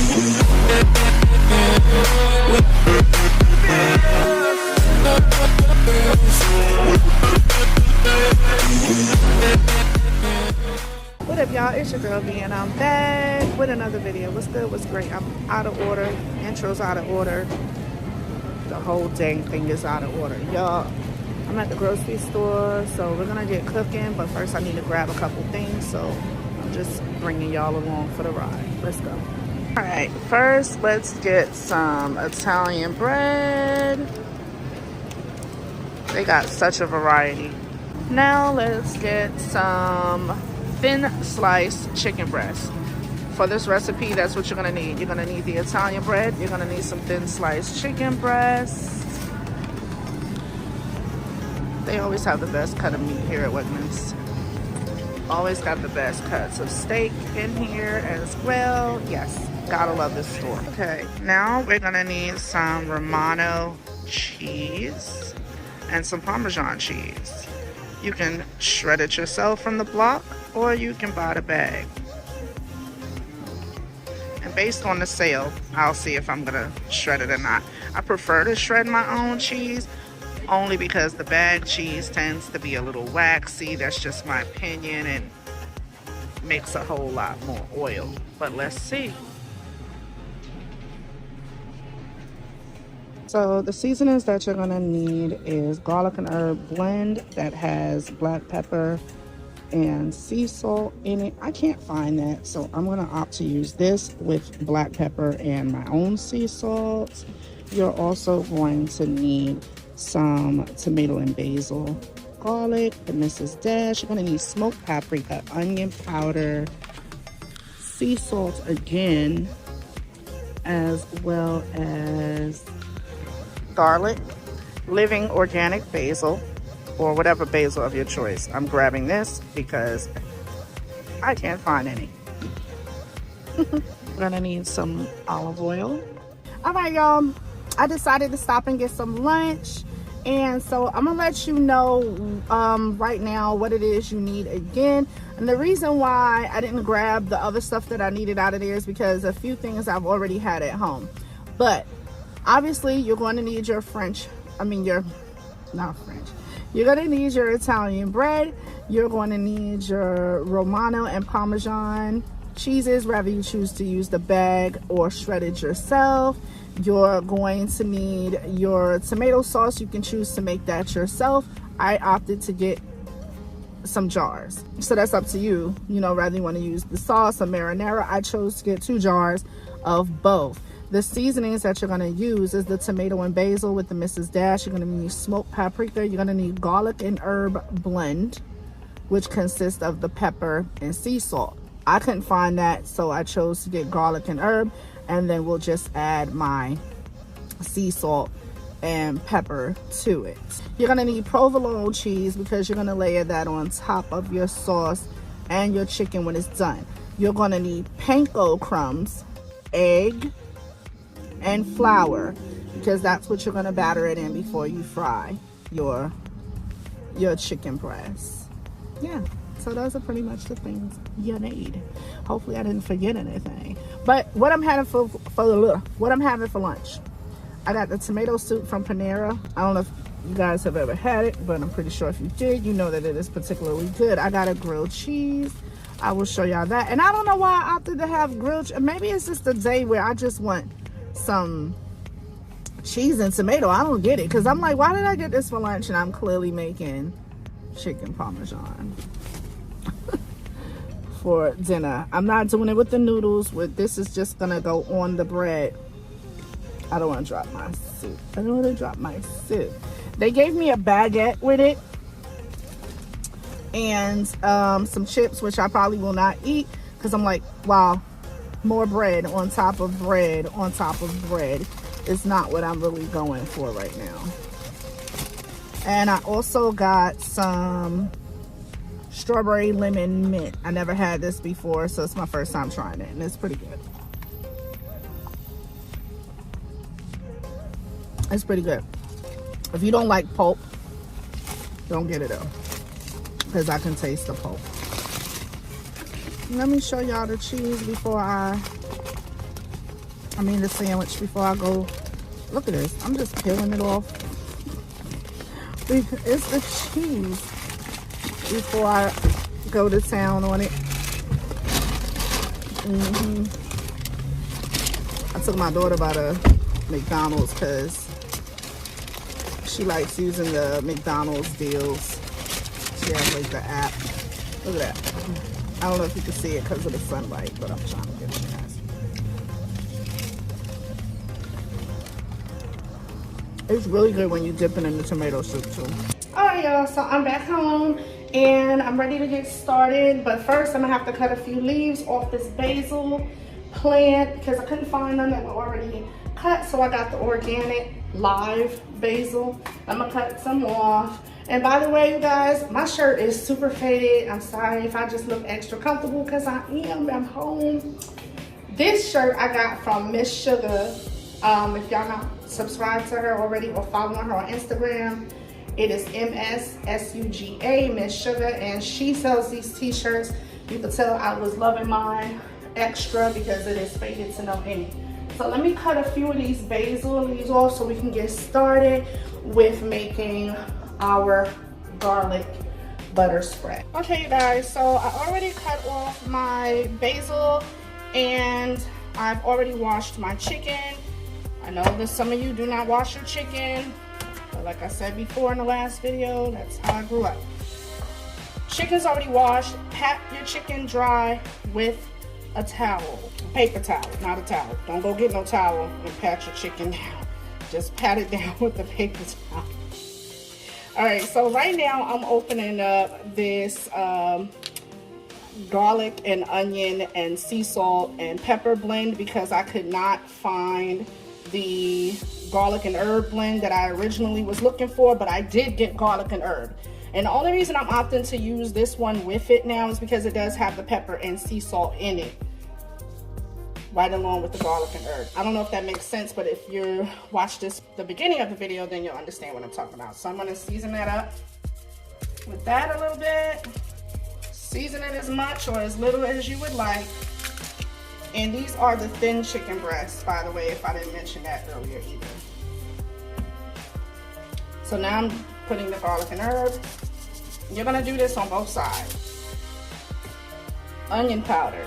What up, y'all? It's your girl B, and I'm back with another video. What's good? What's great? I'm out of order. Intro's out of order. The whole dang thing is out of order, y'all. I'm at the grocery store, so we're gonna get cooking. But first, I need to grab a couple things, so I'm just bringing y'all along for the ride. Let's go. All right, first let's get some Italian bread. They got such a variety. Now let's get some thin sliced chicken breast. For this recipe, that's what you're gonna need. You're gonna need the Italian bread. You're gonna need some thin sliced chicken breast. They always have the best cut of meat here at Wegmans. Always got the best cuts of steak in here as well. Yes, gotta love this store. Okay, now we're gonna need some Romano cheese and some Parmesan cheese. You can shred it yourself from the block, or you can buy the bag. And based on the sale, I'll see if I'm gonna shred it or not. I prefer to shred my own cheese, only because the bag cheese tends to be a little waxy. That's just my opinion, and makes a whole lot more oil. But let's see. So the seasonings that you're gonna need is garlic and herb blend that has black pepper and sea salt in it. I can't find that, so I'm gonna opt to use this with black pepper and my own sea salt. You're also going to need some tomato and basil, garlic, the Mrs. Dash. You're gonna need smoked paprika, onion powder, sea salt again, as well as garlic, living organic basil, or whatever basil of your choice. I'm grabbing this because I can't find any. We're gonna need some olive oil. All right, y'all, I decided to stop and get some lunch, and so I'm gonna let you know right now what it is you need again. And the reason why I didn't grab the other stuff that I needed out of there is because a few things I've already had at home. But obviously you're going to need your you're going to need your Italian bread. You're going to need your Romano and Parmesan cheeses, whether you choose to use the bag or shred it yourself. You're going to need your tomato sauce. You can choose to make that yourself. I opted to get some jars, so that's up to you. You know, whether you want to use the sauce or marinara. I chose to get 2 jars of both. The seasonings that you're going to use is the tomato and basil with the Mrs. Dash. You're going to need smoked paprika. You're going to need garlic and herb blend, which consists of the pepper and sea salt. I couldn't find that, so I chose to get garlic and herb, and then we'll just add my sea salt and pepper to it. You're going to need provolone cheese because you're going to layer that on top of your sauce and your chicken when it's done. You're going to need panko crumbs, egg, and flour, because that's what you're going to batter it in before you fry your chicken breast. Yeah, so those are pretty much the things you need. Hopefully I didn't forget anything. But what I'm having for lunch, I got the tomato soup from Panera. I don't know if you guys have ever had it, but I'm pretty sure if you did, you know that it is particularly good. I got a grilled cheese. I will show y'all that. And I don't know why I opted to have grilled. Maybe it's just a day where I just want some cheese and tomato. I don't get it, because I'm like, why did I get this for lunch and I'm clearly making chicken parmesan for dinner. I'm not doing it with the noodles. This is just gonna go on the bread. I don't want to drop my soup. They gave me a baguette with it and some chips, which I probably will not eat, because I'm like, wow, more bread on top of bread on top of bread is not what I'm really going for right now. And I also got some strawberry lemon mint. I never had this before, so it's my first time trying it, and it's pretty good. It's pretty good. If you don't like pulp, don't get it though, because I can taste the pulp. Let me show y'all the cheese before I the sandwich before I go. Look at this. I'm just peeling it off. It's the cheese before I go to town on it. I took my daughter by the McDonald's because she likes using the McDonald's deals. She has like the app. Look at that. I don't know if you can see it because of the sunlight, but I'm trying to get it, guys. It's really good when you dip it in the tomato soup too. Alright y'all, so I'm back home and I'm ready to get started. But first I'm gonna have to cut a few leaves off this basil plant because I couldn't find none that were already cut. So I got the organic live basil. I'm gonna cut some off. And by the way, you guys, my shirt is super faded. I'm sorry if I just look extra comfortable because I'm home. This shirt I got from Miss Sugar. If y'all not subscribed to her already or following her on Instagram, it is MSSUGA, Miss Sugar, and she sells these t-shirts. You can tell I was loving mine extra because it is faded to no end. So let me cut a few of these basil leaves off so we can get started with making our garlic butter spread. Okay, you guys, so I already cut off my basil and I've already washed my chicken. I know that some of you do not wash your chicken, but like I said before in the last video, that's how I grew up. Chicken's already washed. Pat your chicken dry with a towel, a paper towel, not a towel. Don't go get no towel and pat your chicken down. Just pat it down with the paper towel. All right, so right now I'm opening up this garlic and onion and sea salt and pepper blend because I could not find the garlic and herb blend that I originally was looking for, but I did get garlic and herb. And the only reason I'm opting to use this one with it now is because it does have the pepper and sea salt in it, right along with the garlic and herb. I don't know if that makes sense, but if you watch the beginning of the video, then you'll understand what I'm talking about. So I'm gonna season that up with that a little bit. Season it as much or as little as you would like. And these are the thin chicken breasts, by the way, if I didn't mention that earlier either. So now I'm putting the garlic and herb. You're gonna do this on both sides. Onion powder.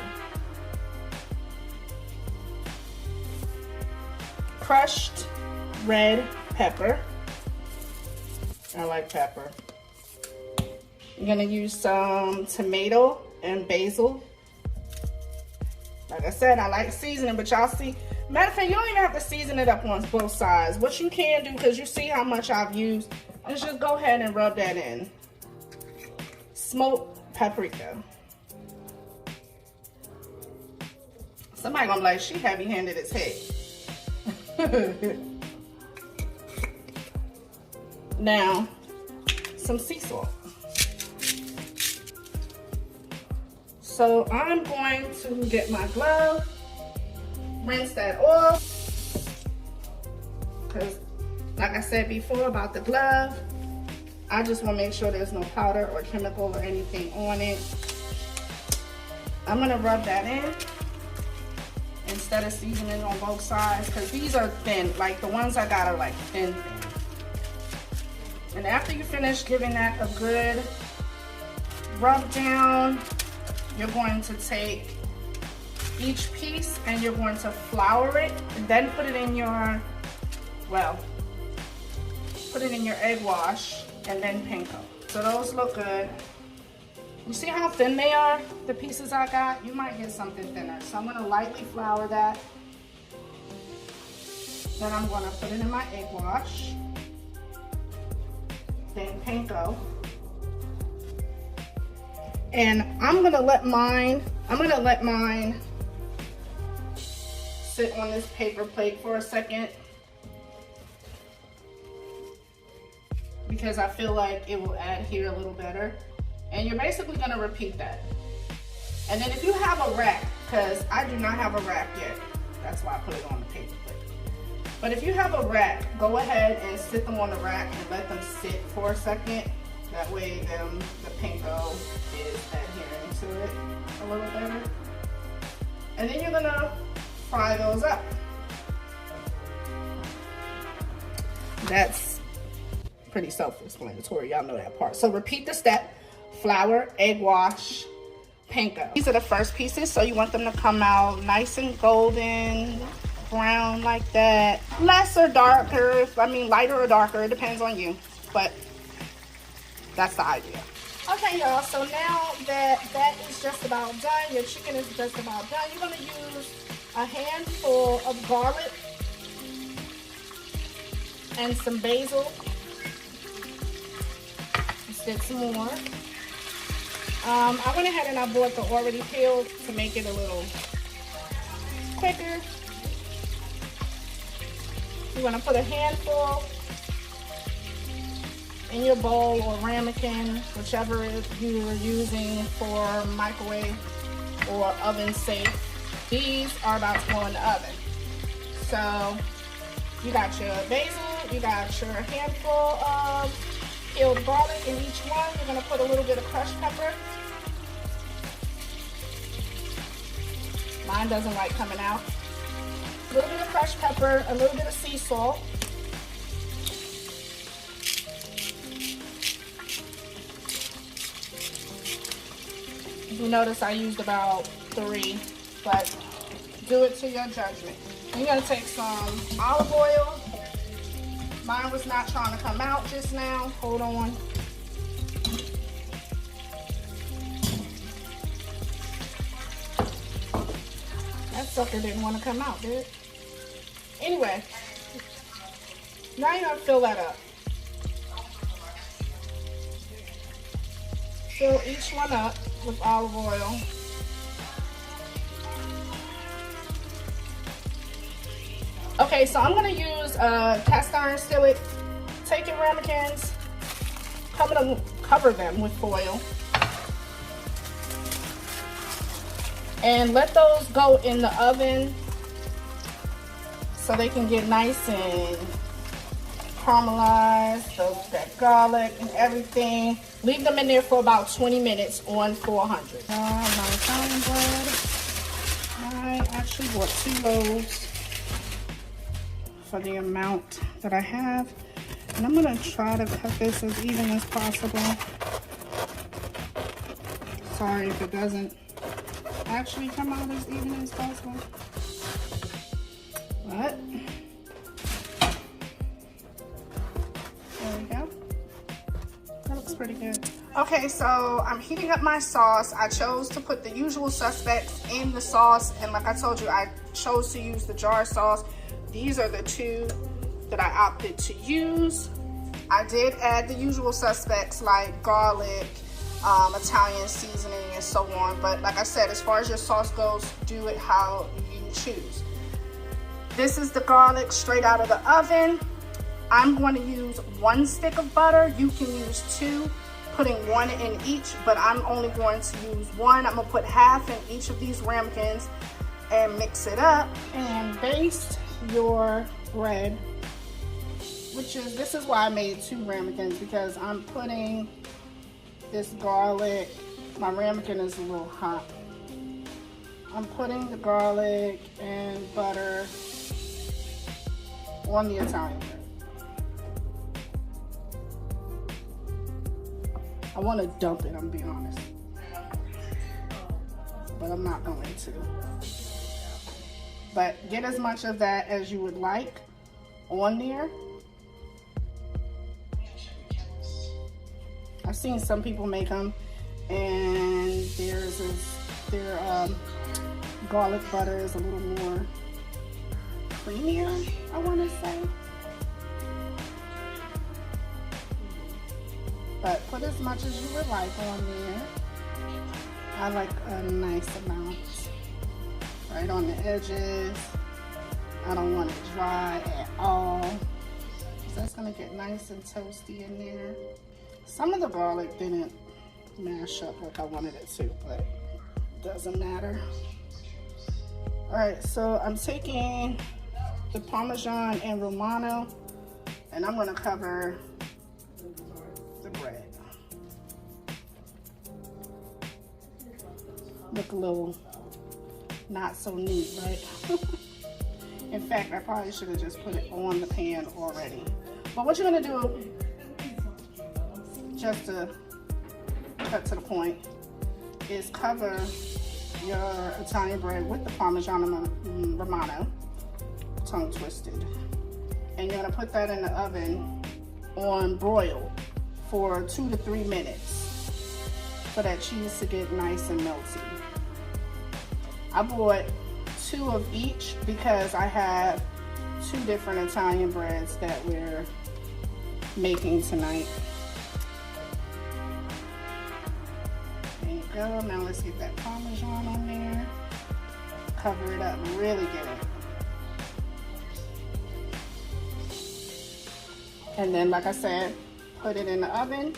Crushed red pepper. I like pepper. You're gonna use some tomato and basil. Like I said, I like seasoning, but y'all see, matter of fact, you don't even have to season it up on both sides. What you can do, because you see how much I've used, is just go ahead and rub that in. Smoked paprika. Somebody gonna be like, she heavy-handed as heck. Now, some sea salt. So I'm going to get my glove, rinse that off, because like I said before about the glove, I just want to make sure there's no powder or chemical or anything on it. I'm going to rub that in instead of seasoning on both sides, because these are thin, like the ones I got are like thin. And after you finish giving that a good rub down, you're going to take each piece and you're going to flour it and then put it in your, well, put it in your egg wash and then panko. So those look good. You see how thin they are, the pieces I got? You might get something thinner. So I'm gonna lightly flour that. Then I'm gonna put it in my egg wash. Then panko. And I'm gonna let mine sit on this paper plate for a second because I feel like it will adhere a little better. And you're basically gonna repeat that. And then if you have a rack, because I do not have a rack yet, that's why I put it on the paper plate. But if you have a rack, go ahead and sit them on the rack and let them sit for a second. That way the panko is adhering to it a little better. And then you're gonna fry those up. That's pretty self-explanatory. Y'all know that part. So repeat the step: flour, egg wash, panko. These are the first pieces, so you want them to come out nice and golden brown like that. Less or darker, I mean lighter or darker, it depends on you, but that's the idea. Okay, y'all, so now that is just about done, your chicken is just about done, you're going to use a handful of garlic and some basil. Let's get some more. I went ahead and I bought the already peeled to make it a little quicker. You're going to put a handful in your bowl or ramekin, whichever you are using for microwave or oven safe. These are about to go in the oven. So you got your basil, you got your handful of peeled garlic in each one. You're going to put a little bit of crushed pepper. Mine doesn't like coming out. A little bit of crushed pepper, a little bit of sea salt. You notice I used about 3, but do it to your judgment. You're gonna take some olive oil. Mine was not trying to come out just now. Hold on. That sucker didn't want to come out, did it? Anyway, now you're gonna fill that up. Fill each one up with olive oil. Okay, so I'm gonna use a cast iron skillet. Take your ramekins, cover them with foil, and let those go in the oven so they can get nice and caramelized, that garlic and everything. Leave them in there for about 20 minutes on 400. My Italian bread. I actually bought 2 loaves for the amount that I have. And I'm gonna try to cut this as even as possible. Sorry if it doesn't actually come out as even as possible. But there we go. That looks pretty good. Okay, so I'm heating up my sauce. I chose to put the usual suspects in the sauce, and like I told you, I chose to use the jar sauce. These are the 2 that I opted to use. I did add the usual suspects like garlic, Italian seasoning, and so on. But like I said, as far as your sauce goes, do it how you choose. This is the garlic straight out of the oven. I'm going to use 1 stick of butter. You can use 2, putting 1 in each, but I'm only going to use 1. I'm gonna put half in each of these ramekins and mix it up and baste your bread, this is why I made 2 ramekins, because I'm putting this garlic, my ramekin is a little hot. I'm putting the garlic and butter on the Italian bread. I want to dump it, I'm being honest, but I'm not going to. But get as much of that as you would like on there. I've seen some people make them, and their garlic butter is a little more creamier, I want to say. But put as much as you would like on there. I like a nice amount right on the edges. I don't want it dry at all. So that's gonna get nice and toasty in there. Some of the garlic didn't mash up like I wanted it to, but it doesn't matter. All right, so I'm taking the Parmesan and Romano, and I'm gonna cover the bread. Look a little not so neat, right? In fact, I probably should have just put it on the pan already. But what you're gonna do, just to cut to the point, is cover your Italian bread with the Parmigiana Romano, tongue twisted. And you're gonna put that in the oven on broil for 2 to 3 minutes for that cheese to get nice and melty. I bought 2 of each because I have 2 different Italian breads that we're making tonight. There you go. Now let's get that Parmesan on there. Cover it up really good. And then, like I said, put it in the oven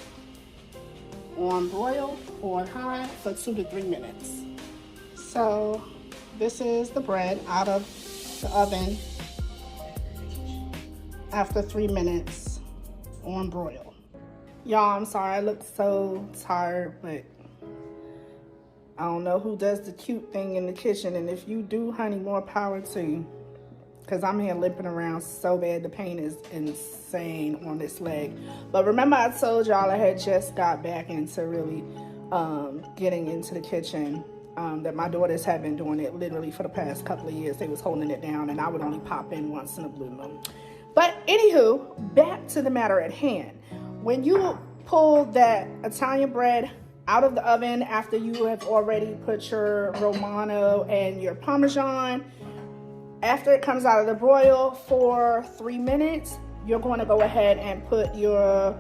on broil or on high for 2 to 3 minutes. So this is the bread out of the oven after 3 minutes on broil. Y'all, I'm sorry I look so tired, but I don't know who does the cute thing in the kitchen, and if you do, honey, more power to you. Because I'm here limping around so bad. The pain is insane on this leg. But remember I told y'all I had just got back into really getting into the kitchen. That my daughters had been doing it literally for the past couple of years. They was holding it down and I would only pop in once in a blue moon. But anywho, back to the matter at hand. When you pull that Italian bread out of the oven after you have already put your Romano and your Parmesan, after it comes out of the broil for 3 minutes, you're going to go ahead and put your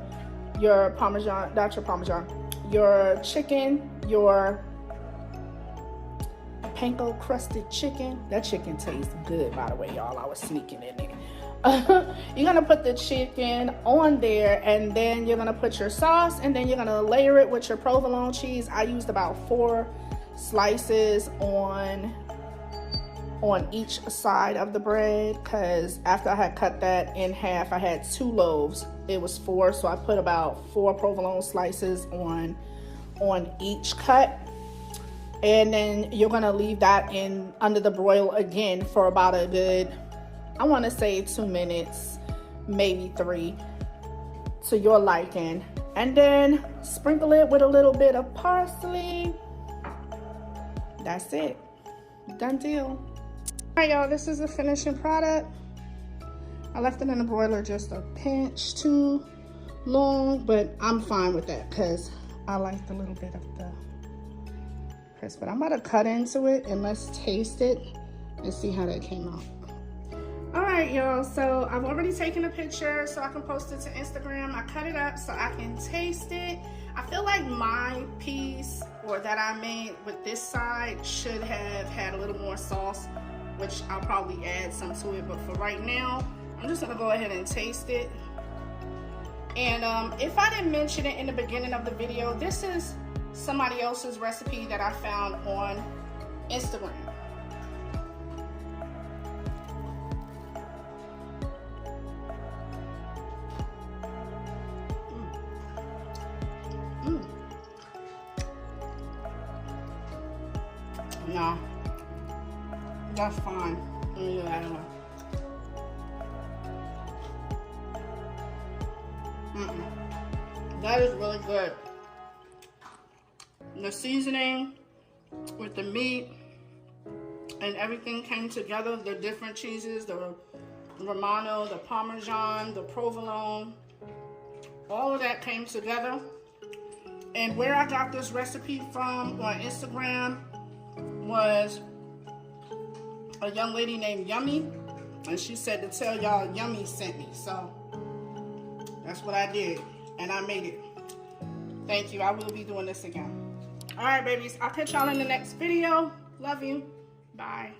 Parmesan, not your Parmesan, your chicken, your panko crusted chicken. That chicken tastes good, by the way, y'all. I was sneaking in there. You're gonna put the chicken on there, and then you're gonna put your sauce, and then you're gonna layer it with your provolone cheese. I used about 4 slices on each side of the bread, because after I had cut that in half, I had 2 loaves. It was 4, so I put about 4 provolone slices on each cut. And then you're gonna leave that in under the broil again for about a good, I wanna say 2 minutes, maybe 3, to your liking. And then sprinkle it with a little bit of parsley. That's it, done deal. All right, y'all, this is the finishing product. I left it in the broiler just a pinch too long, but I'm fine with that because I like the little bit of the crisp. But I'm about to cut into it and let's taste it and see how that came out. All right, y'all, so I've already taken a picture so I can post it to Instagram. I cut it up so I can taste it. I feel like my piece, or that I made with this side, should have had a little more sauce, which I'll probably add some to it, but for right now, I'm just gonna go ahead and taste it. And if I didn't mention it in the beginning of the video, this is somebody else's recipe that I found on Instagram. No, that's fine. Let me do that one. That is really good. The seasoning with the meat and everything came together. The different cheeses, the Romano, the Parmesan, the provolone, all of that came together. And where I got this recipe from on Instagram was a young lady named Yummy, and she said to tell y'all Yummy sent me. So that's what I did, and I made it. Thank you. I will be doing this again. All right, babies. I'll catch y'all in the next video. Love you. Bye.